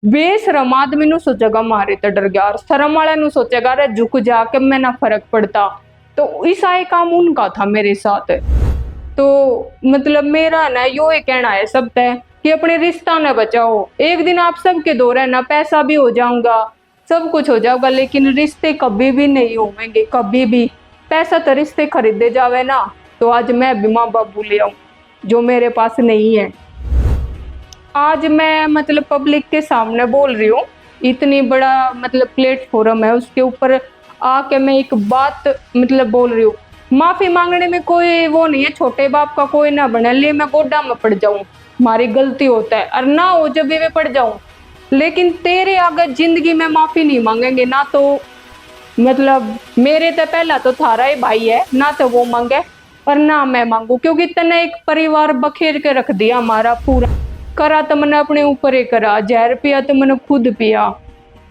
बेशरम आदमी नु सोचेगा मारे तो डर गया, और शर्म वाले नु सोचेगा अरे झुक जाके मैं ना फर्क पड़ता। तो ऐसा ही काम उनका था मेरे साथ। तो मतलब मेरा ना यो ही कहना है सब तय कि अपने रिश्ता न बचाओ। एक दिन आप सबके दो रहना, पैसा भी हो जाऊंगा, सब कुछ हो जाऊंगा, लेकिन रिश्ते कभी भी नहीं होंगे, कभी भी। पैसा तो रिश्ते खरीदे जावे ना, तो आज मैं भी माँ बाबू ले आऊं जो मेरे पास नहीं है। आज मैं मतलब पब्लिक के सामने बोल रही हूँ, इतनी बड़ा मतलब प्लेटफॉर्म है, उसके ऊपर आके मैं एक बात मतलब बोल रही हूँ। माफी मांगने में कोई वो नहीं है, छोटे बाप का कोई ना बने ले मैं गोड्डा में पड़ जाऊं, हमारी गलती होता है, और ना हो जब भी मैं पड़ जाऊं, लेकिन तेरे आगे जिंदगी में माफी नहीं मांगेंगे ना। तो मतलब मेरे तो पहला तो थारा ही भाई है ना, तो वो मांगे और ना मैं मांगू, क्योंकि तने एक परिवार बखेर के रख दिया हमारा पूरा। करा तो मैंने अपने ऊपर ही करा, जहर पिया तो मैंने खुद पिया,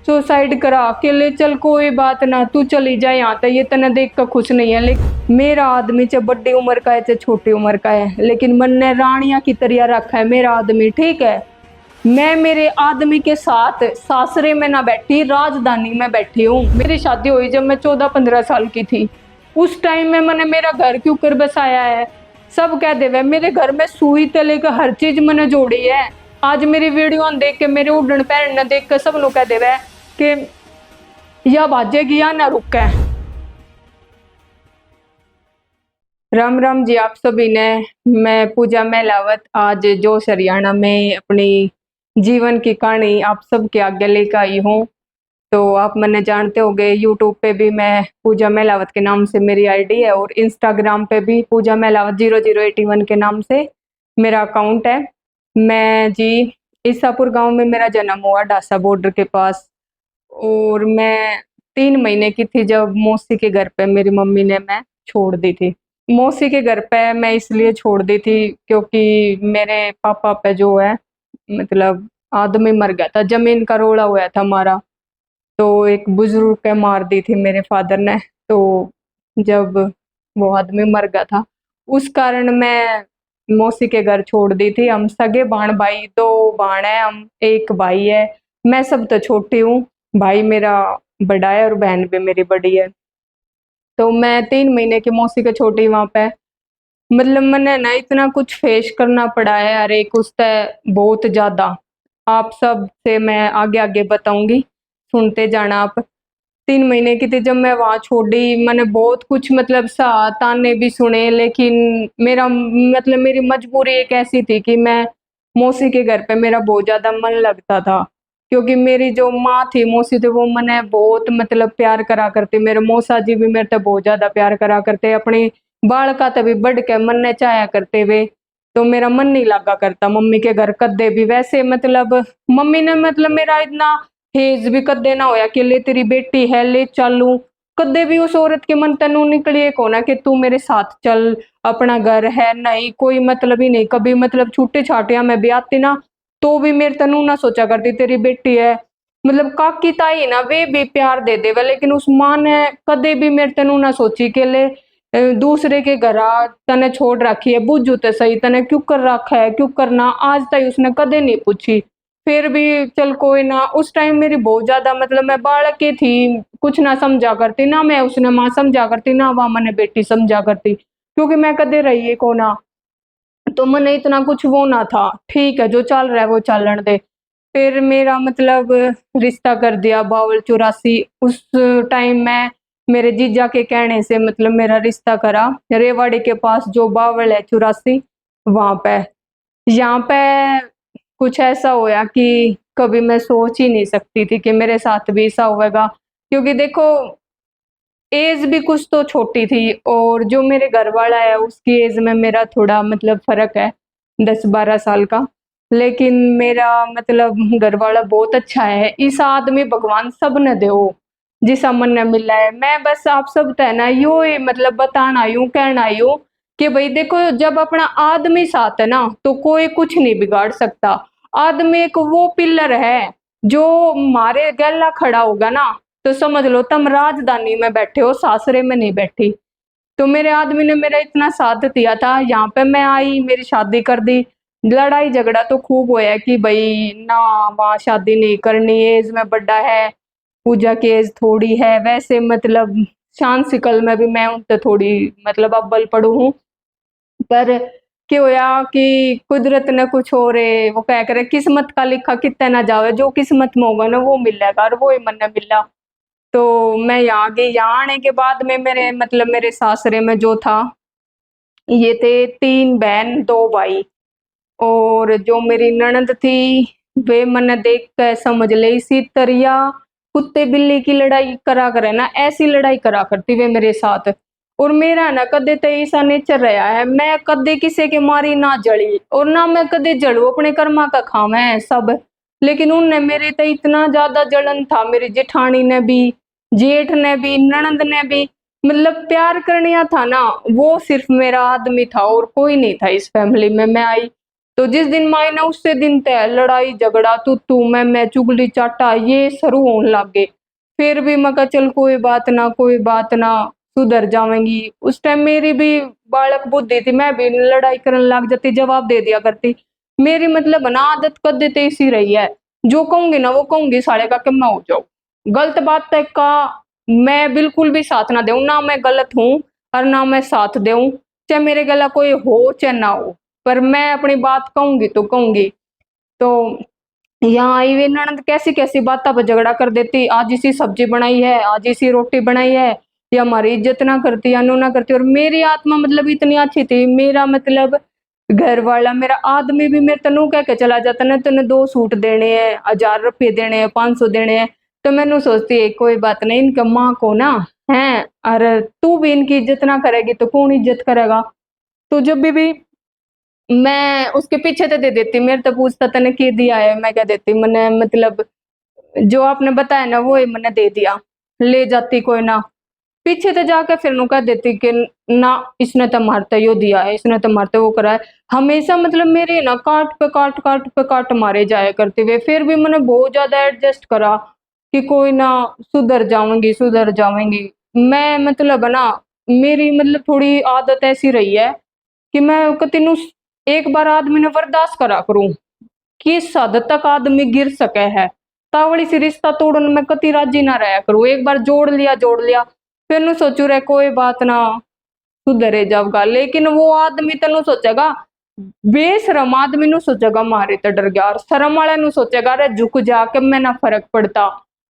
सुसाइड करा अकेले। चल कोई बात ना, तू चली जाए यहाँ तक, ये तने देख कर खुश नहीं है। लेकिन मेरा आदमी चाहे बड़ी उम्र का है चाहे छोटी उम्र का है, लेकिन मन ने रानिया की तरह रखा है मेरा आदमी, ठीक है। मैं मेरे आदमी के साथ सासरे में ना बैठी, राजधानी में बैठी हूँ। मेरी शादी हुई जब मैं 14-15 साल की थी। उस टाइम में मैंने मेरा घर क्यों कर बसाया है, सब कह देवे मेरे घर में सुई ते लेकर हर चीज मैंने जोड़ी है। आज मेरी वीडियो देख के, मेरे उड़न पैर देख के सब लोग कह देवे कि या भाजेगी या ना रुके। राम राम जी आप सभी ने। मैं पूजा मेलावत आज जोश हरियाणा में अपनी जीवन की कहानी आप सबके आगे लेकर आई हूँ। तो आप मैंने जानते होंगे, यूट्यूब पे भी मैं पूजा मेलावत के नाम से मेरी आईडी है, और इंस्टाग्राम पे भी पूजा मेलावत 0081 के नाम से मेरा अकाउंट है। मैं जी ईसापुर गांव में मेरा जन्म हुआ, डासा बॉर्डर के पास। और मैं 3 महीने की थी जब मौसी के घर पे मेरी मम्मी ने मैं छोड़ दी थी। मौसी के घर पे मैं इसलिए छोड़ दी थी क्योंकि मेरे पापा पे जो है मतलब आदमी मर गया था, जमीन का रोड़ा हुआ था हमारा। तो एक बुजुर्ग के मार दी थी मेरे फादर ने। तो जब वो आदमी मर गया था, उस कारण मैं मौसी के घर छोड़ दी थी। हम सगे बाण भाई, 2 बाण है, हम एक भाई है। मैं सब तो छोटी हूँ, भाई मेरा बड़ा है और बहन भी मेरी बड़ी है। तो मैं 3 महीने की मौसी के छोटी वहां पे, मतलब मैंने ना इतना कुछ फेस करना पड़ा है, अरे कुछ तो बहुत ज्यादा। आप सब से मैं आगे आगे बताऊंगी, सुनते जाना आप। 3 महीने की थी जब मैं वहां छोड़ी, मैंने बहुत कुछ मतलब सहा, ताने भी सुने, लेकिन मेरा मतलब मेरी मजबूरी एक ऐसी थी कि मैं मौसी के घर पे मेरा बहुत ज्यादा मन लगता था। क्योंकि मेरी जो माँ थी, मौसी थी, वो मैंने बहुत मतलब प्यार करा करती, मेरे मौसा जी भी मेरे से बहुत ज्यादा प्यार करा करते, अपनी बाल का तभी बढ़ के मन ने चाया करते हुए। तो मेरा मन नहीं लगा करता मम्मी के घर कदे भी, वैसे मतलब मम्मी ने मतलब मेरा इतना हेज भी कदे ना होया कि ले तेरी बेटी है ले चालू, कदे भी उस औरत के मन तेनू निकली कोना कि तू मेरे साथ चल, अपना घर है, नहीं कोई मतलब ही नहीं। कभी मतलब छूटे छाटिया में भी आती ना, तो भी मेरे तेनू ना सोचा करती तेरी बेटी है। मतलब काकी ताई ना वे भी प्यार दे देवे, लेकिन उस माँ ने कदे भी मेरे तेनू ना सोची के ले दूसरे के घर तने छोड़ रखी है, बुझू तो सही तने क्यों कर रखा है, क्यों करना, आज तक उसने कदे नहीं पूछी। फिर भी चल कोई ना, उस टाइम मेरी बहुत ज्यादा मतलब मैं बालक की थी, कुछ ना समझा करती ना, मैं उसने माँ समझा करती ना वह मैंने बेटी समझा करती, क्योंकि मैं कदे रही है को ना। तो मैंने इतना कुछ वो ना था, ठीक है जो चल रहा है वो चलन दे। फिर मेरा मतलब रिश्ता कर दिया 82-84। उस टाइम में मेरे जीजा के कहने से मतलब मेरा रिश्ता करा रेवाड़ी के पास, जो बावल है 84 वहां पे। यहाँ पे कुछ ऐसा होया कि कभी मैं सोच ही नहीं सकती थी कि मेरे साथ भी ऐसा होगा। क्योंकि देखो एज भी कुछ तो छोटी थी, और जो मेरे घर वाला है उसकी एज में मेरा थोड़ा मतलब फर्क है 10-12 साल का। लेकिन मेरा मतलब घर वाला बहुत अच्छा है, इस आदमी भगवान सब ने दो जिसा मन ने मिला है। मैं बस आप सब है ना यू ही मतलब बताना आई हूँ, कहना आई हूँ कि भाई देखो जब अपना आदमी साथ है ना तो कोई कुछ नहीं बिगाड़ सकता। आदमी एक वो पिलर है जो हमारे गला खड़ा होगा ना, तो समझ लो तुम राजधानी में बैठे हो, सासरे में नहीं बैठी। तो मेरे आदमी ने मेरा इतना साथ दिया था, यहाँ पे मैं आई, मेरी शादी कर दी। लड़ाई झगड़ा तो खूब होया कि भाई ना वहाँ शादी नहीं करनी, एज में बड़ा है, पूजा की एज थोड़ी है, वैसे मतलब शान शिकल में भी मैं उनसे थोड़ी मतलब अव्वल पढ़ू हूँ। पर क्या होया कि कुदरत ने कुछ और वो कह करे किस्मत का लिखा कितने ना जावे, जो किस्मत में होगा ना वो मिलेगा, और वो ही मन मिला। तो मैं यहाँ गई, यहाँ आने के बाद में मेरे मतलब मेरे सासरे में जो था, ये थे 3 बहन 2 भाई। और जो मेरी ननद थी वे मन देख कर समझ ले इसी तरिया कुत्ते बिल्ली की लड़ाई करा करे ना, ऐसी लड़ाई करा करती वे मेरे साथ। और मेरा ना कदे तो ऐसा नेचर रहा है, मैं कदे किसी के मारी ना जली और ना मैं कदे जलू, अपने कर्मा का खावे है सब। लेकिन उनने मेरे तो इतना ज्यादा जलन था, मेरी जेठानी ने भी, जेठ ने भी, ननद ने भी, मतलब प्यार करनिया था ना, वो सिर्फ मेरा आदमी था और कोई नहीं था इस फैमिली में। मैं आई तो जिस दिन माई ना उससे दिन तय लड़ाई झगड़ा तू मैं चुगली चाटा ये शुरू होने लग गए। फिर भी मैं कहा चल कोई बात ना कोई बात ना, सुधर जावेंगी। उस टाइम मेरी भी बालक बुद्धि थी, मैं भी लड़ाई करने लग जाती, जवाब दे दिया करती। मेरी मतलब ना आदत कर देते इसी रही है, जो कहूंगी ना वो कहूंगी साले का कि मैं हो जाऊं, गलत बात तक का मैं बिल्कुल भी साथ ना दूं, ना मैं गलत हूं और ना मैं साथ दूं, चाहे मेरे गला कोई हो चाहे ना हो, पर मैं अपनी बात कहूंगी तो कहूंगी। तो यहाँ आई हुई ननद कैसी कैसी बातों पर झगड़ा कर देती, आज इसी सब्जी बनाई है, आज इसी रोटी बनाई है, ये हमारी इज्जत ना करती या ना करती। और मेरी आत्मा मतलब इतनी अच्छी थी, मेरा मतलब घर वाला मेरा आदमी भी मेरे तनु कह के चला जाता ना, तूने 2 सूट देने हैं, 1000 रुपये देने हैं, 500 देने हैं, तो मैंने सोचती है कोई बात नहीं, इनका माँ को ना है, और तू भी इनकी इज्जत ना करेगी तो कौन इज्जत करेगा। तो जब भी मैं उसके पीछे तो दे देती, मेरे तो पूछता तने की दिया है, मैं कह देती मैंने मतलब जो आपने बताया ना वो ही मैंने दे दिया, ले जाती कोई ना। पीछे तो जाकर फिर नु कह देती कि ना इसने तो मारते यो दिया है, इसने तो मारते वो करा है। हमेशा मतलब मेरे ना काट मारे जाया करते हुए, फिर भी मैंने बहुत ज्यादा एडजस्ट करा कि कोई ना, सुधर जाऊंगी सुधर जाऊंगी। मैं मतलब ना मेरी मतलब थोड़ी आदत ऐसी रही है कि मैं तीनों एक बार आदमी ने बर्दाश्त करा करूं, किस हद तक आदमी गिर सके है, तावड़ी से रिश्ता तोड़ने में कति राजी ना रहा करूं। एक बार जोड़ लिया फिर नु सोचू रे कोई बात ना सुधरे जाऊंगा। लेकिन वो आदमी तेन सोचेगा, बेशरम आदमी नु सोचेगा मारे तो डर गया, और शर्म वाले नु सोचेगा अरे झुक जाके मैं ना फर्क पड़ता।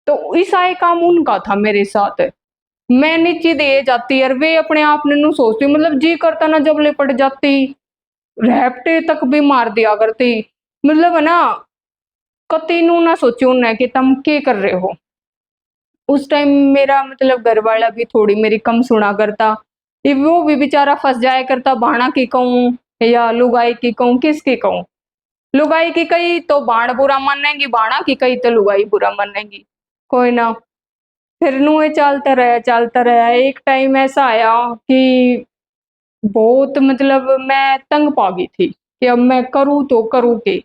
तो ऐसा ही काम उनका था मेरे साथ, मैं नीचे दे जाती और वे अपने आप ने नु सोचती, मतलब जी करता ना जब लिपट जाती, रैप्टे तक भी मार दिया करती। मतलब है ना कति नू ना सोचो उन्हें कि तुम क्या कर रहे हो। उस टाइम मेरा मतलब घर वाला भी थोड़ी मेरी कम सुना करता, ये वो भी बेचारा फंस जाया करता, भाणा की कहूँ या लुगाई की कहूँ, किसकी कहूँ। लुगाई की कही तो बाण बुरा मानेगी, बाणा की कही तो लुगाई बुरा मानेगी। कोई ना, फिर नु ये चलता रहा। एक टाइम ऐसा आया कि बहुत मतलब मैं तंग पा गई थी कि अब मैं करूँ तो करूँ के,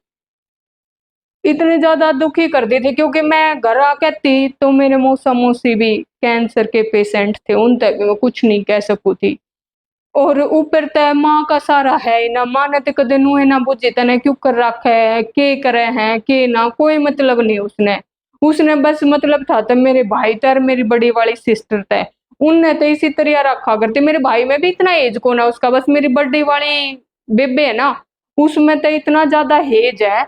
इतने ज्यादा दुखी कर दी थी क्योंकि मैं घर आके थी तो मेरे मौसा मौसी भी कैंसर के पेशेंट थे, उन तक मैं कुछ नहीं कह सकू थी। और ऊपर तय माँ का सारा है ही ना, माँ ने तो कदे नुए ना बुझे तने क्यों कर रखा है, के करे हैं के ना, कोई मतलब नहीं उसने। उसने बस मतलब था तो मेरे भाई तर मेरी बड़ी वाली सिस्टर थे, उनने तो इसी तरह रखा करते। मेरे भाई में भी इतना एज को ना उसका, बस मेरी बड़ी वाली बेबे है ना उसमें तो इतना ज्यादा हेज है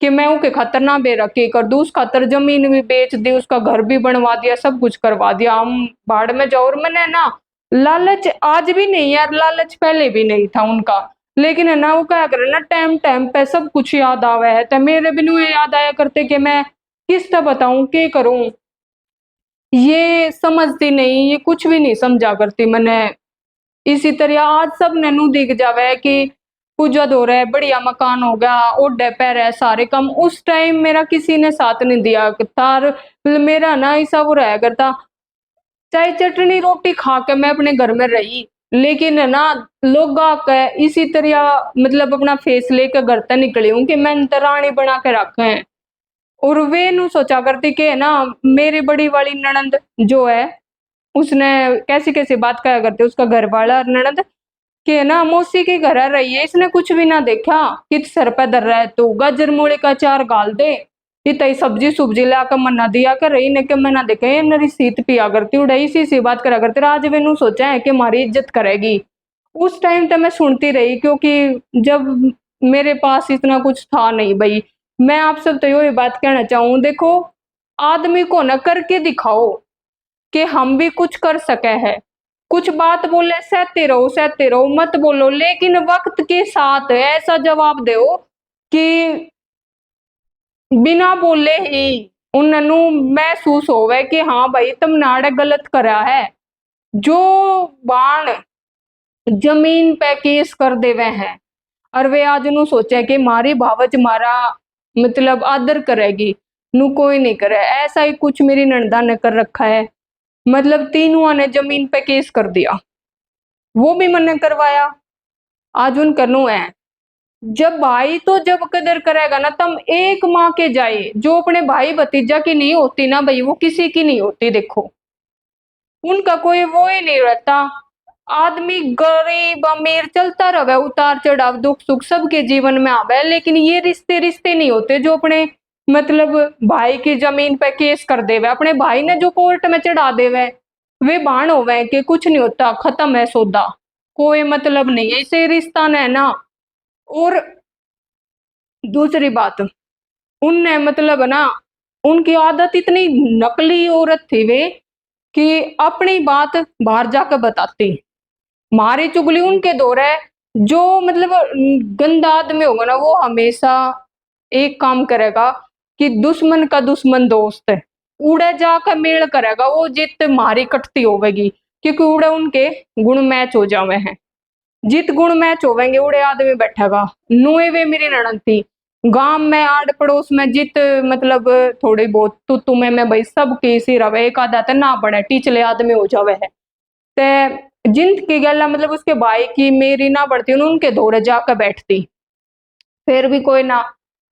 कि मैं उसके खातर ना बेरखी कर दूं, उस खातर जमीन भी बेच दी, उसका घर भी बनवा दिया, सब कुछ करवा दिया, हम बाढ़ में जाओ। और मैंने ना लालच आज भी नहीं है, लालच पहले भी नहीं था उनका, लेकिन है ना वो क्या करे ना टाइम टाइम पे सब कुछ याद आवे है, तो मेरे भी नु याद आया करते कि मैं किस तरह बताऊं के करूं। ये समझती नहीं, ये कुछ भी नहीं समझा करती मैंने। इसी तरह आज सब नैनू दिख जावे कि पूजा दो रहा है, बढ़िया मकान हो गया, ओडे पैर है सारे कम, उस टाइम मेरा किसी ने साथ नहीं दिया था। मतलब मेरा ना ऐसा वो रहा करता, चाहे चटनी रोटी खा के मैं अपने घर में रही, लेकिन है ना लोग आके इसी तरह मतलब अपना फेस लेकर घर तक निकली हूँ कि मैं रानी बना के रखे हैं। और वे नु सोचा करती कि है ना मेरी बड़ी वाली ननद जो है उसने कैसी कैसी बात कहा करते उसका घर वाला और ननद कि है ना मौसी के घर रही है, इसने कुछ भी ना देखा, कित सर पे धर रहा है तो गाजर मूली का चार गाल दे, इतनी सब्जी सुब्जी लाकर मना दिया कर रही ने के मना देखे नरी सीत पिया करती उड़ाई सी बात करा करती। आज मैंने सोचा है कि हमारी इज्जत करेगी। उस टाइम तो मैं सुनती रही, क्योंकि जब मेरे पास इतना कुछ था नहीं भाई। मैं आप सब तो ये बात कहना चाहूँ, देखो आदमी को न करके दिखाओ कि हम भी कुछ कर सके हैं। कुछ बात बोले सहते रहो मत बोलो, लेकिन वक्त के साथ ऐसा जवाब दो कि बिना बोले ही उन्होंने महसूस होवे कि हाँ भाई तुमने गलत करा है। जो बाण जमीन पे केस कर देवे हैं और वे आज नु सोचे कि मारी भावच मारा मतलब आदर करेगी, नु कोई नहीं करे। ऐसा ही कुछ मेरी नंदा ने कर रखा है, मतलब तीनों ने जमीन पे केस कर दिया, वो भी मैंने करवाया। आज उन कनु है जब भाई तो जब कदर करेगा ना तब एक माँ के जाए, जो अपने भाई भतीजा की नहीं होती ना भाई वो किसी की नहीं होती। देखो उनका कोई वो ही नहीं रहता। आदमी गरीब अमीर चलता रहे, उतार चढ़ाव दुख सुख सबके जीवन में आवे, लेकिन ये रिश्ते रिश्ते नहीं होते जो अपने मतलब भाई की जमीन पे केस कर देवे, अपने भाई ने जो कोर्ट में चढ़ा देवे वे बाण होवे कि कुछ नहीं होता, खत्म है सौदा, कोई मतलब नहीं है इसे रिश्ता ने ना। और दूसरी बात उनने मतलब ना उनकी आदत इतनी नकली औरत थी वे कि अपनी बात बाहर जाकर बताती, मारी चुगली उनके दौर है। जो मतलब गंदा आदमी होगा ना वो हमेशा एक काम करेगा कि दुश्मन का दुश्मन दोस्त है, उड़े जाकर मेल करेगा वो जित मारी कटती होगी, क्योंकि उड़े उनके गुण मैच हो जावे हैं। जित गुण मैच होवेंगे उड़े आदमी बैठेगा। नुए वे मेरी ननद थी, गांव में आड़ पड़ोस में जित मतलब थोड़ी बहुत तू तुम्हें मैं भाई सब के सी रवे, एक आधा तो ना बने टीचले आदमी हो जावे है। ते जिंद की गला मतलब उसके भाई की मेरी ना बढ़ती उनके दौरे जाकर बैठती, फिर भी कोई ना।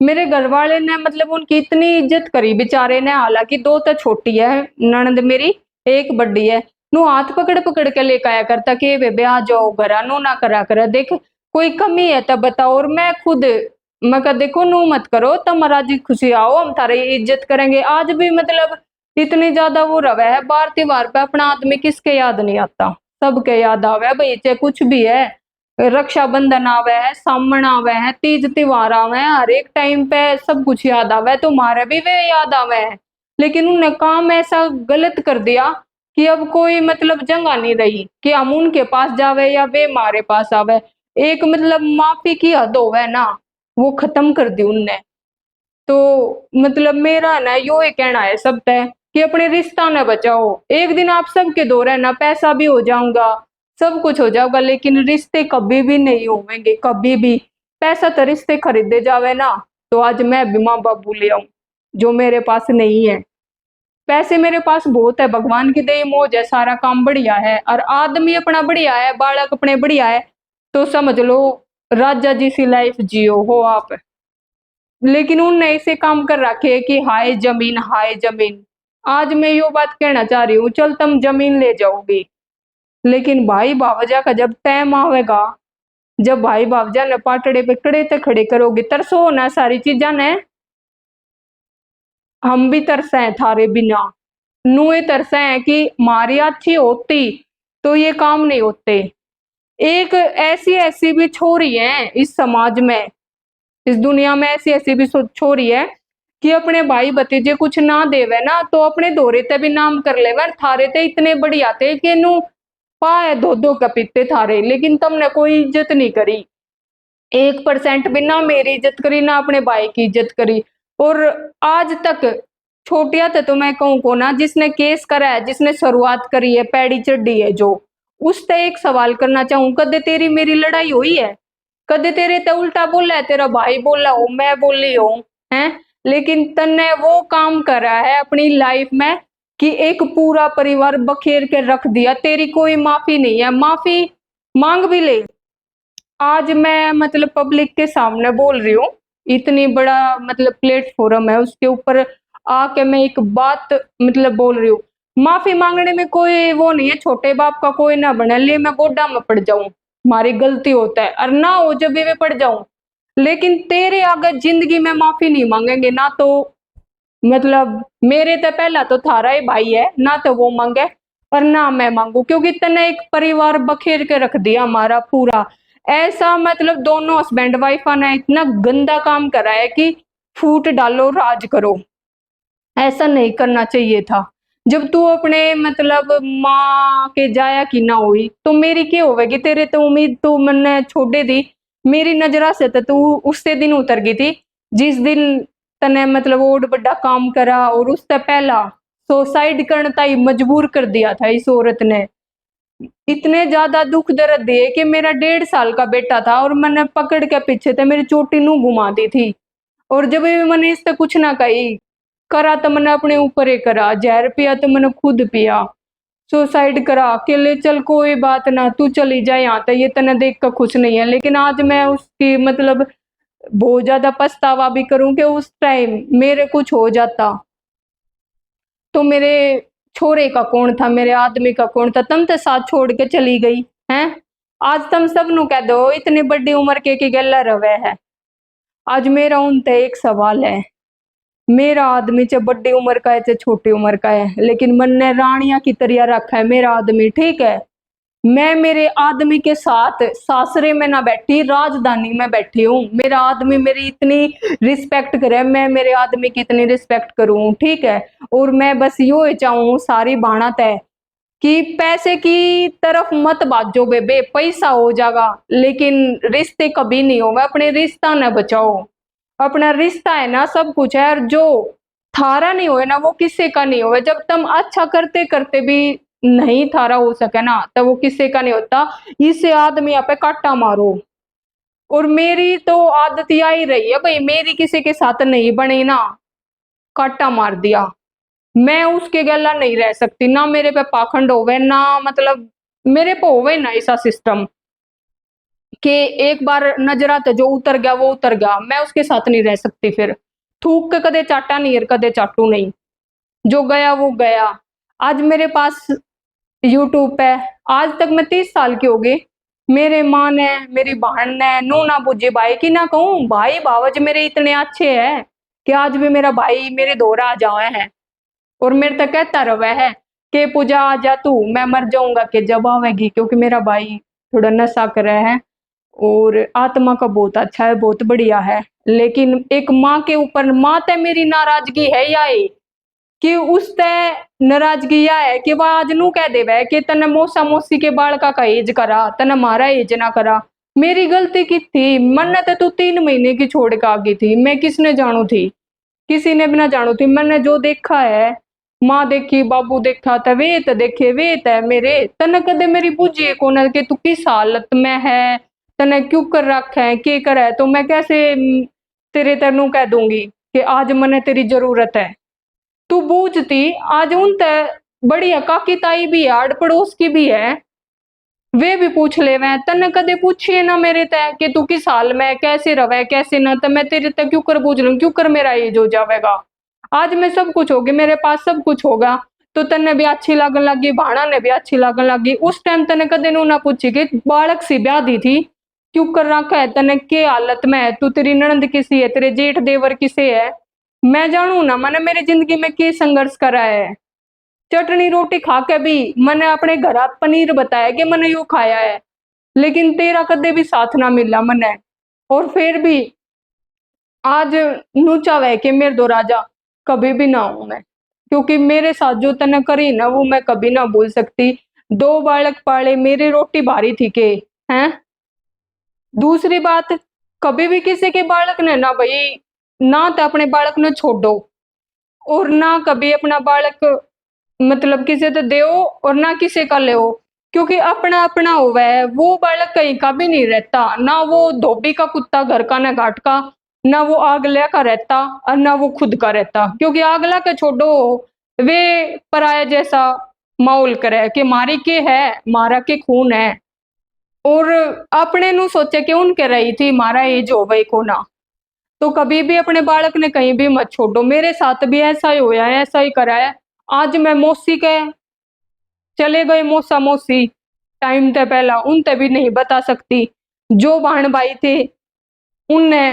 मेरे घर वाले ने मतलब उनकी इतनी इज्जत करी बेचारे ने, हालांकि दो तो छोटी है ननद मेरी, एक बड़ी है। नु हाथ पकड़ पकड़ के लेकर आया करता कि बेबे आ जाओ घरा, नो ना करा कर देख कोई कमी है तब बताओ। और मैं खुद मैं कह देखो नु मत करो, तुम्हारा जी खुशी आओ हम थारी इज्जत करेंगे। आज भी मतलब इतनी ज्यादा वो रवे है, बार त्योहार पे अपना आदमी किसके याद नहीं आता, सबके याद आवे भाई, चाहे कुछ भी है। रक्षाबंधन आवे है, सामन आवे है, तीज त्योहार आवे है, हर एक टाइम पे सब कुछ याद आवे तो मारे भी वे याद आवे है। लेकिन उन्होंने काम ऐसा गलत कर दिया कि अब कोई मतलब जगह नहीं रही कि हम उनके पास जावे या वे हमारे पास आवे। एक मतलब माफी की हद होवे ना वो खत्म कर दी उनने। तो मतलब मेरा ना यो ही कहना है सब तय कि अपने रिश्ता न बचाओ। एक दिन आप सबके दौर है ना, पैसा भी हो जाऊंगा सब कुछ हो जाएगा, लेकिन रिश्ते कभी भी नहीं होंगे कभी भी। पैसा तो रिश्ते खरीदे जावे ना, तो आज मैं भी माँ बाबू ले आऊं जो मेरे पास नहीं है। पैसे मेरे पास बहुत है, भगवान की दई मौज है, सारा काम बढ़िया है और आदमी अपना बढ़िया है, बालक अपने बढ़िया है, तो समझ लो राजा जी सी लाइफ जियो हो आप। लेकिन उनने ऐसे काम कर रखे कि हाय जमीन हाय जमीन। आज मैं यो बात कहना चाह रही हूँ, चल तुम जमीन ले जाओगी, लेकिन भाई भावजा का जब टाइम आवेगा, जब भाई भावजा ने पाटड़े पे कड़े तक खड़े करोगे, तरसो ना सारी चीजा ने। हम भी तरसे हैं थारे बिना, नुए तरसे हैं कि मारी अच्छी होती तो ये काम नहीं होते। एक ऐसी ऐसी भी छोरी है इस समाज में, इस दुनिया में ऐसी ऐसी भी छोरी है कि अपने भाई भतीजे कुछ ना देवे ना तो अपने दौरे ते भी नाम कर ले, थारे ते इतने बढ़िया थे कि नु पाए दो दो कपीते थारे, लेकिन तुमने कोई इज्जत नहीं करी। 1% भी ना मेरी इज्जत करी ना अपने भाई की इज्जत करी। और आज तक छोटिया तो मैं कहूँ को ना, जिसने केस करा है, जिसने शुरुआत करी है, पैड़ी चढ़ी है जो, उससे एक सवाल करना चाहूँ, कदे तेरी मेरी लड़ाई हुई है? कदे तेरे ते उल्टा बोला है, तेरा भाई बोला हो, मैं बोली हो है? लेकिन तन्ने वो काम करा है अपनी लाइफ में कि एक पूरा परिवार बखेर के रख दिया। तेरी कोई माफी नहीं है, माफी मांग भी ले। आज मैं मतलब पब्लिक के सामने बोल रही हूँ, इतनी बड़ा मतलब प्लेटफॉर्म है उसके ऊपर आके मैं एक बात मतलब बोल रही हूँ। माफी मांगने में कोई वो नहीं है, छोटे बाप का कोई ना बने ले मैं गोड्डा में पड़ जाऊं, मारी गलती होता है और ना हो जब भी पड़ जाऊं, लेकिन तेरे आगे जिंदगी में माफी नहीं मांगेंगे ना। तो मतलब मेरे तो पहला तो थारा ही भाई है ना, तो वो मांगे और ना मैं मांगू, क्योंकि तने एक परिवार बखेर के रख दिया हमारा पूरा। ऐसा मतलब दोनों हस्बैंड वाइफा ने इतना गंदा काम करा है कि फूट डालो राज करो, ऐसा नहीं करना चाहिए था। जब तू अपने मतलब माँ के जाया की ना हुई तो मेरी क्या होवेगी, तेरे तो उम्मीद तू मैंने छोड़े दी मेरी नजरा से, तो तू उससे दिन उतर गई थी जिस दिन तने मतलब और बड़ा काम करा, और उससे पहला सुसाइड करने ताई मजबूर कर दिया था इस औरत ने। इतने ज्यादा दुख दर्द दिए कि मेरा 1.5 साल का बेटा था और मैंने पकड़ के पीछे थे मेरी चोटी नू घुमा दी थी, और जब भी मैंने इससे कुछ ना कही करा तो मैंने अपने ऊपर ही करा, जहर पिया तो मैंने खुद पिया, सुसाइड करा अकेले, चल कोई बात ना तू चली जाए यहाँ तक, ये तने देख कर खुश नहीं है। लेकिन आज मैं उसकी मतलब बहुत ज्यादा पछतावा भी करूं कि उस टाइम मेरे कुछ हो जाता तो मेरे छोरे का कौन था, मेरे आदमी का कौन था, तुम तो साथ छोड़ के चली गई हैं। आज तुम सब नु कह दो इतनी बड़ी उम्र के गला रवे है। आज मेरा उनते एक सवाल है, मेरा आदमी चाहे बड़ी उम्र का है चाहे छोटी उम्र का है, लेकिन मन ने रानिया की तरह रखा है मेरा आदमी, ठीक है। मैं मेरे आदमी के साथ सासरे में ना बैठी राजधानी में बैठी हूँ, मेरा आदमी मेरी इतनी रिस्पेक्ट करे, मैं मेरे आदमी की इतनी रिस्पेक्ट करूँ, ठीक है। और मैं बस यो ही चाहूँ सारी बाणत है कि पैसे की तरफ मत भाजो बेबे, पैसा हो जाएगा लेकिन रिश्ते कभी नहीं होगा, अपने रिश्ता न बचाओ। अपना रिश्ता है ना सब कुछ है, और जो थारा नहीं होए ना वो किसी का नहीं होगा। जब तुम अच्छा करते करते भी नहीं थारा हो सके ना तो वो किसी का नहीं होता। इसे आदमी यहाँ पे काटा मारो, और मेरी तो आदत यही रही है भाई, मेरी किसी के साथ नहीं बनी ना, काटा मार दिया। मैं उसके गला नहीं रह सकती, ना मेरे पे पाखंड होवे ना मतलब मेरे पे होवे ना ऐसा सिस्टम कि एक बार नजरा तो जो उतर गया वो उतर गया, मैं उसके साथ नहीं रह सकती। फिर थूक के कदे चाटा नहीं, कदे चाटू नहीं, जो गया वो गया। आज मेरे पास यूट्यूब पे, आज तक मैं 30 साल की हो गई, मेरे माँ ने मेरी बहन ने नू ना बुझे भाई की ना कहूँ, भाई बावज मेरे इतने अच्छे हैं कि आज भी मेरा भाई मेरे दौरा आ जाए है और मेरे तक कहता रहा है कि पूजा आ जा तू, मैं मर जाऊंगा कि जब आवेगी, क्योंकि मेरा भाई थोड़ा नशा कर रहा है और आत्मा का बहुत अच्छा है, बहुत बढ़िया है। लेकिन एक माँ के ऊपर माँ ते मेरी नाराजगी है या कि उसते नाराजगी या है कि वह आज नू कह देवे कि तने मौसा मौसी के बालका का एज करा, तने मारा एज ना करा। मेरी गलती की थी, मन्ने तो तू 3 महीने की छोड़ के आ गई थी, मैं किसने जानू थी, किसी ने भी ना जानू थी। मैंने जो देखा है, माँ देखी बाबू देखा था, वे तो देखे वे तो मेरे, तने कदे मेरी बुझी कौन कि तू किस हालत में है, तने क्यों कर रखा है के कर है, तो मैं कैसे तेरे तेनू कह दूंगी कि आज मने तेरी जरूरत है। तू बूझती आज उन तय बढ़िया काकी ताई भी है, आड़ पड़ोस की भी है, वे भी पूछ ले वै, तने कदे पूछिए ना मेरे तय कि तू किस हाल में कैसे रवे कैसे ना, तो मैं तेरे तक क्यों कर पूछ लूं, क्यों कर मेरा एज हो जाएगा। आज मैं सब कुछ होगी, मेरे पास सब कुछ होगा तो तने भी अच्छी लगन लगी, भाणा ने भी अच्छी लगन लगी। उस टाइम तने कदे नू ना पूछी कि बालक सी ब्याह दी थी, क्यों कर रखा है, तने के हालत में है, तू तेरी ननद किसी है, तेरे जेठ देवर किसे है, मैं जानू ना मैंने मेरी जिंदगी में क्या संघर्ष करा है। चटनी रोटी खा के भी मैंने अपने घर पनीर बताया कि मैंने यू खाया है, लेकिन तेरा कदे भी साथ ना मिला मैंने। और फिर भी आज नू चाहे कि मेरे दो राजा कभी भी ना हूं मैं, क्योंकि मेरे साथ जो तने करी ना वो मैं कभी ना भूल सकती। 2 बालक पाले, मेरी रोटी भारी थी के हैं। दूसरी बात, कभी भी किसी के बालक ने ना भाई, ना तो अपने बालक ने छोड़ो और ना कभी अपना बालक मतलब किसी तो दो और ना किसी का ले, क्योंकि अपना अपना हुआ है। वो बालक कहीं का भी नहीं रहता, ना वो धोबी का कुत्ता घर का ना घाट का, ना वो आगला का रहता और ना वो खुद का रहता, क्योंकि आगला के छोड़ो वे पराया जैसा माहौल करे कि मारी के है, मारा के खून है, और अपने नु सोचे कि उनके रही थी मारा ये जो भाई को ना। तो कभी भी अपने बालक ने कहीं भी मत छोड़ो, मेरे साथ भी ऐसा ही होया है, ऐसा ही करा है। आज मैं मौसी के चले गए, मौसा मौसी टाइम ते पहला उनते भी नहीं बता सकती। जो बहन भाई थे उनने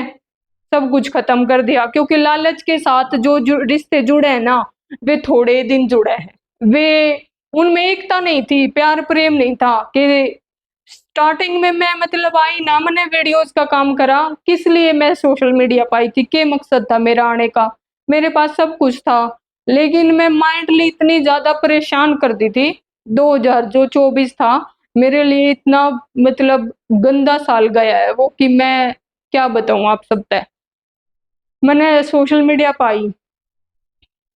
सब कुछ खत्म कर दिया, क्योंकि लालच के साथ जो रिश्ते जुड़े हैं ना, वे थोड़े दिन जुड़े हैं। वे उनमें एकता नहीं थी, प्यार प्रेम नहीं था। कि स्टार्टिंग में मैं मतलब आई ना, मैंने वीडियोस का काम करा, किस लिए मैं सोशल मीडिया पाई थी, क्या मकसद था मेरा आने का। मेरे पास सब कुछ था, लेकिन मैं माइंडली इतनी ज्यादा परेशान कर दी थी। 2000 जो 24 था मेरे लिए इतना मतलब गंदा साल गया है वो, कि मैं क्या बताऊं आप सब तक। मैंने सोशल मीडिया पाई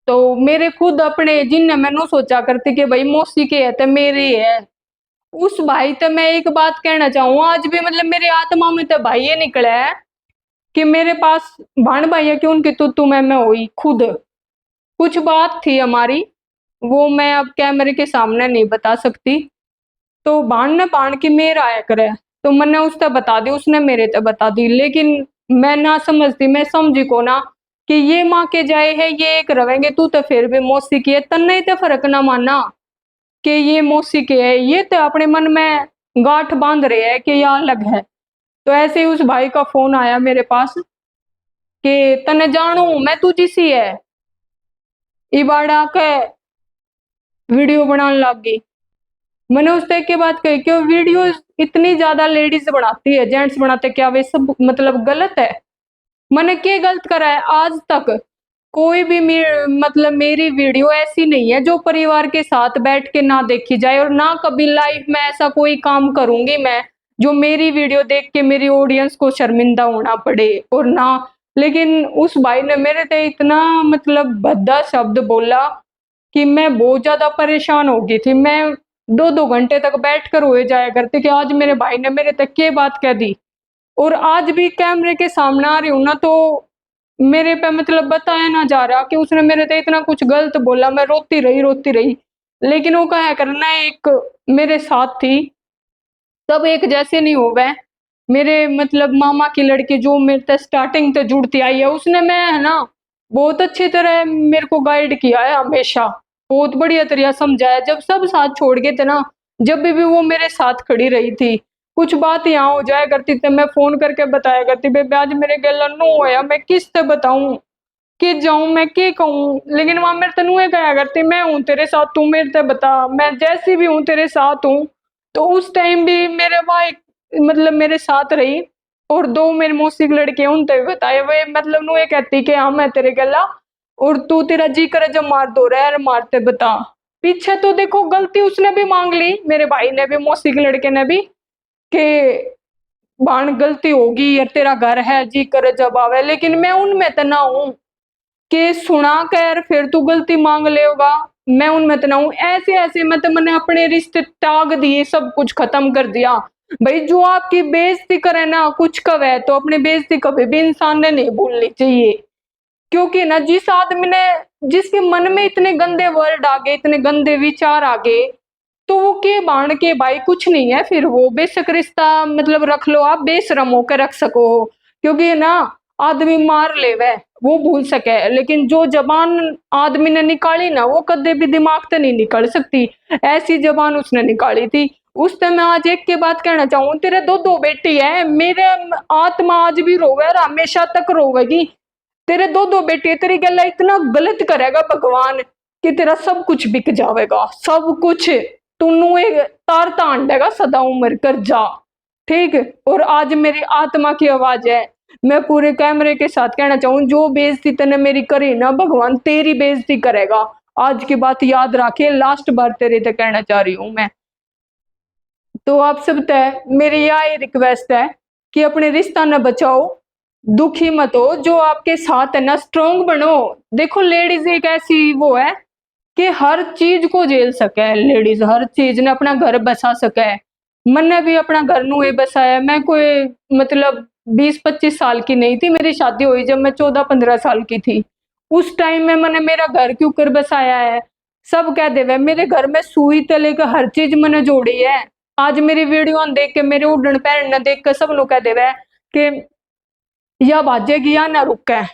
तो मेरे खुद अपने जिनने मैंने सोचा करती कि भाई मौसी के है तो मेरे है, उस भाई तो मैं एक बात कहना चाहूँ, आज भी मतलब मेरी आत्मा में तो भाई ये निकला है कि मेरे पास भाण भाई है कि उनकी तू मैं हुई खुद। कुछ बात थी हमारी, वो मैं अब कैमरे के सामने नहीं बता सकती। तो बाण ने बाण की मेर आया करे, तो मैंने उससे बता दी, उसने मेरे ते बता दी। लेकिन मैं ना समझती, मैं समझी को ना कि ये माँ के जाए है, ये एक रवेंगे, तू तो फिर भी मौसी की है, तन्ने तो फर्क ना माना कि ये मौसी के है। ये तो अपने मन में गांठ बांध रहे हैं कि यह अलग है। तो ऐसे ही उस भाई का फोन आया मेरे पास कि तने जानू मैं तुझी सी है, इबाड़ा के वीडियो बनाने लग गई। मैंने उस तक की बात कही कि वीडियो इतनी ज्यादा लेडीज बनाती है, जेंट्स बनाते, क्या वे सब मतलब गलत है? मैंने क्या गलत करा है? आज तक कोई भी मतलब मेरी वीडियो ऐसी नहीं है जो परिवार के साथ बैठ के ना देखी जाए, और ना कभी लाइफ में ऐसा कोई काम करूंगी मैं जो मेरी वीडियो देख के मेरी ऑडियंस को शर्मिंदा होना पड़े, और ना। लेकिन उस भाई ने मेरे से इतना मतलब भद्दा शब्द बोला कि मैं बहुत ज्यादा परेशान हो गई थी। मैं 2-2 घंटे तक बैठ कर रोए जाया करती कि आज मेरे भाई ने मेरे तक ये बात कह दी। और आज भी कैमरे के सामने आ रही हूँ ना, तो मेरे पे मतलब बताया ना जा रहा कि उसने मेरे से इतना कुछ गलत बोला। मैं रोती रही रोती रही, लेकिन वो क्या करना, एक मेरे साथ थी, सब एक जैसे नहीं हो गए। मेरे मतलब मामा की लड़की जो मेरे से स्टार्टिंग से जुड़ती आई है, उसने मैं है ना बहुत अच्छी तरह मेरे को गाइड किया है हमेशा, बहुत बढ़िया तरह समझाया। जब सब साथ छोड़ गए थे ना, जब भी वो मेरे साथ खड़ी रही थी। कुछ बात यहाँ हो जाया करती थी, मैं फोन करके बताया करती, बेबी आज मेरे गला नो होया, मैं किस से बताऊं कि जाऊं, मैं क्या कहूं। लेकिन वहां मेरे तनु कहा करती, मैं हूं तेरे साथ, तू मेरे से बता, मैं जैसी भी हूं तेरे साथ हूँ। तो उस टाइम भी मेरे भाई मतलब मेरे साथ रही, और दो मेरे मौसी की लड़के उनसे भी बताए, वे मतलब नु ये कहती कि हाँ मैं तेरे गला, और तू तेरा जी करे जब मार दो रहे मारते बता। पीछे तो देखो गलती उसने भी मांग ली, मेरे भाई ने भी, मौसी के लड़के ने भी, कि बाण गलती होगी यार, तेरा घर है जी करे जब आवे। लेकिन मैं उनमें तो ना हूं कि सुना कर फिर तू गलती मांग लेगा, मैं उनमें तो ना हूं। ऐसे ऐसे मतलब मैंने अपने रिश्ते त्याग दिए, सब कुछ खत्म कर दिया। भाई जो आपकी बेइज्जती करे ना, कुछ कवे तो अपनी बेइज्जती कभी भी इंसान ने नहीं भूलनी चाहिए। क्योंकि ना जिस आदमी ने, जिसके मन में इतने गंदे वर्ड आ गए, इतने गंदे विचार आ गए, तो वो के बाण के भाई कुछ नहीं है। फिर वो बेशक रिश्ता मतलब रख लो, आप बेशरम होकर रख सको, क्योंकि ना आदमी मार ले वह वो भूल सके, लेकिन जो जबान आदमी ने निकाली ना, वो कदे भी दिमाग से नहीं निकल सकती। ऐसी जबान उसने निकाली थी। उस टाइम मैं आज एक के बात कहना चाहूँ, तेरे दो दो बेटी है, मेरे आत्मा आज भी रोवे और हमेशा तक रोवेगी। तेरे दो दो बेटी है, तेरी गला इतना गलत करेगा भगवान कि तेरा सब कुछ बिक जाएगा, सब कुछ। तू एक तार तान देगा सदा उम्र कर जा, ठीक। और आज मेरी आत्मा की आवाज है, मैं पूरे कैमरे के साथ कहना चाहूँ, जो बेइज्जती तने मेरी करी ना, भगवान तेरी बेइज्जती करेगा। आज की बात याद रखिए, लास्ट बार तेरे से कहना चाह रही हूँ मैं। तो आप सब तय मेरी यह रिक्वेस्ट है कि अपने रिश्ता न बचाओ, दुखी मत हो, जो आपके साथ है ना स्ट्रोंग बनो। देखो लेडीज एक ऐसी वो है कि हर चीज को झेल सके, लेडीज हर चीज ने अपना घर बसा सके। मैंने भी अपना घर नु बसाया, मैं कोई मतलब 20-25 साल की नहीं थी, मेरी शादी हुई जब मैं 14-15 साल की थी। उस टाइम में मैंने मेरा घर क्यों कर बसाया है। सब कह देवे मेरे घर में सुई से लेकर हर चीज मैंने जोड़ी है। आज मेरी वीडियो देख के, मेरे उड़न पैर देख के सब लोग कह देवे कि या भाजेगी या ना रुके।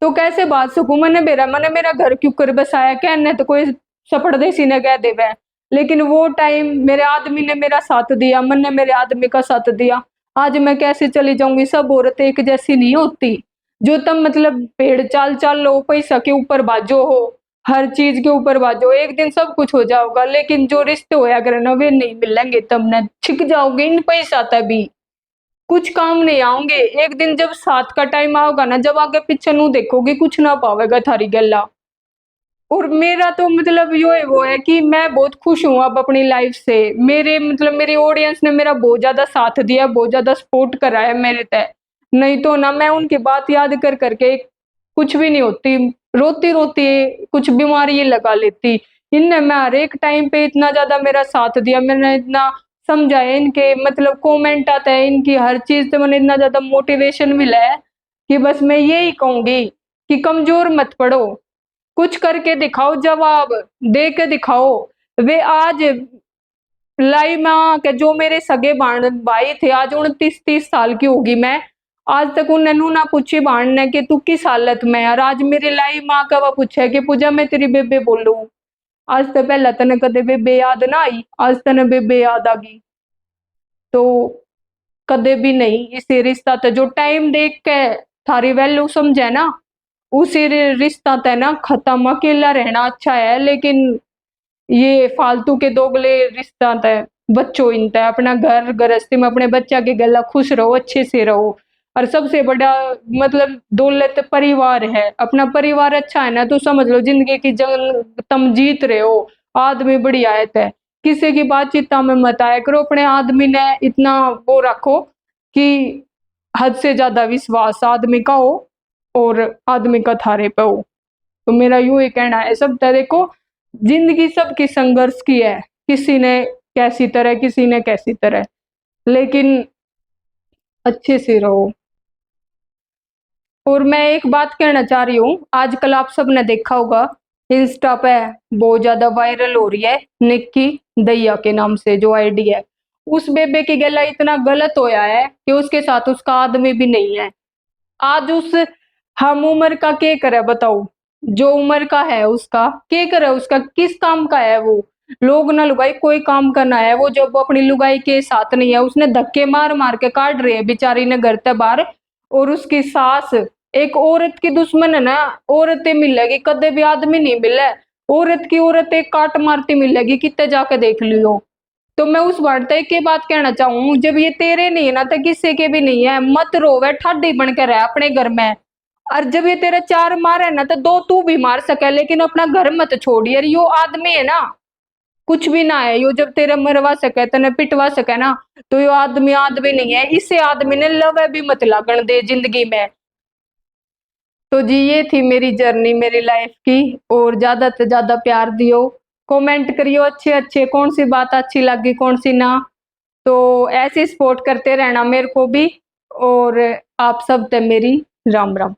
तो कैसे बात सकूं, मैंने मेरा घर क्यों कर बसाया, कहने तो कोई सपड़ देसी ने कह देवे। लेकिन वो टाइम मेरे आदमी ने मेरा साथ दिया, मैंने मेरे आदमी का साथ दिया। आज मैं कैसे चली जाऊंगी? सब औरतें एक जैसी नहीं होती। जो तुम मतलब पेड़ चाल चाल लो, पैसा के ऊपर बाजो हो, हर चीज के ऊपर बाजो, एक दिन सब कुछ हो जाओगा, लेकिन जो रिश्ते होया करे ना वे नहीं मिलेंगे, तुमने छिक जाओगे इन पैसा तभी कुछ काम नहीं आओगे। एक दिन जब साथ का टाइम आओगा ना, जब आगे पीछे नू देखोगे कुछ ना पावेगा थारी गला। और मेरा तो मतलब यो है वो है कि मैं बहुत खुश हूँ अब अपनी लाइफ से। मेरे मतलब मेरी ऑडियंस ने मेरा बहुत ज्यादा साथ दिया, बहुत ज्यादा सपोर्ट करा है मेरे तय। नहीं तो ना मैं उनकी बात याद कर करके कुछ भी नहीं होती, रोती रोती कुछ बीमारी लगा लेती। इनने मैं हर एक टाइम पे इतना ज्यादा मेरा साथ दिया, मैंने इतना समझाया, इनके मतलब कमेंट आता है, इनकी हर चीज से मैंने इतना ज्यादा मोटिवेशन मिला है कि बस मैं यही कहूंगी कि कमजोर मत पड़ो, कुछ करके दिखाओ, जवाब दे के दिखाओ। वे आज लाई माँ के जो मेरे सगे भाई थे, आज 29-30 साल की होगी मैं, आज तक उन्हें ना पूछी भाण ने कि तू किस हालत में है। और आज मेरी लाई माँ का वह पूछे कि पूजा मैं तेरी बेबे बोलूं। आज तो पहला तने कदे बेबे याद ना आई, आज तने बेबे याद आ गई। तो कदे भी नहीं इसी रिश्ता तो जो टाइम देख के थारी वैल्यू समझे ना, उसी रिश्ता ते ना खत्म। अकेला रहना अच्छा है, लेकिन ये फालतू के दोगले रिश्ता तय बच्चों इन तय अपना घर गृहस्थी में अपने बच्चा के गला खुश रहो, अच्छे से रहो। और सबसे बड़ा मतलब दौलत परिवार है। अपना परिवार अच्छा है ना तो समझ लो जिंदगी की जंग तुम जीत रहे हो। आदमी बढ़िया है तय, किसी की बातचीत में मत आया करो, अपने आदमी ने इतना वो रखो कि हद से ज्यादा विश्वास आदमी का हो और आदमी का थारे पे हो। तो मेरा यूं ही कहना है, सब तरह को जिंदगी सबकी संघर्ष की है, किसी ने कैसी तरह, किसी ने कैसी तरह, लेकिन अच्छे से रहो। और मैं एक बात कहना चाह रही हूँ, आजकल आप सब ने देखा होगा इंस्टा पे बहुत ज्यादा वायरल हो रही है निक्की दहिया के नाम से जो आईडी है। उस बेबे की गला इतना गलत होया है कि उसके साथ उसका आदमी भी नहीं है। आज उस हम उम्र का के करे बताओ, जो उम्र का है उसका के करे, उसका किस काम का है वो? लोग ना लुगाई कोई काम करना है, वो जब अपनी लुगाई के साथ नहीं है, उसने धक्के मार मार के काट रही है बेचारी ने घर से बाहर। और उसकी सास एक औरत की दुश्मन है ना, औरतें मिलेगी कदे भी आदमी नहीं मिले। औरत की औरत एक काट मारती मिलेगी, कितने जाके देख लियो। तो मैं उस वार्ता के बात कहना चाहूँ, जब ये तेरे नहीं है ना तो किसी के भी नहीं है, मत रोवे, ठाडी बन के रह अपने घर में। और जब ये तेरा चार मारे ना तो दो तू भी मार सके, लेकिन अपना घर मत छोड़ यार। यो आदमी है ना, कुछ भी ना है यो, जब तेरे मरवा सके तेने पिटवा सके ना, तो यो आदमी आदमी नहीं है। इसे आदमी ने लवे भी मत लागण दे जिंदगी में। तो जी ये थी मेरी जर्नी मेरी लाइफ की। और ज्यादा से ज्यादा प्यार दियो, कमेंट करियो अच्छे अच्छे, कौन सी बात अच्छी लगी कौन सी ना। तो ऐसे सपोर्ट करते रहना मेरे को भी। और आप सब ते मेरी राम राम।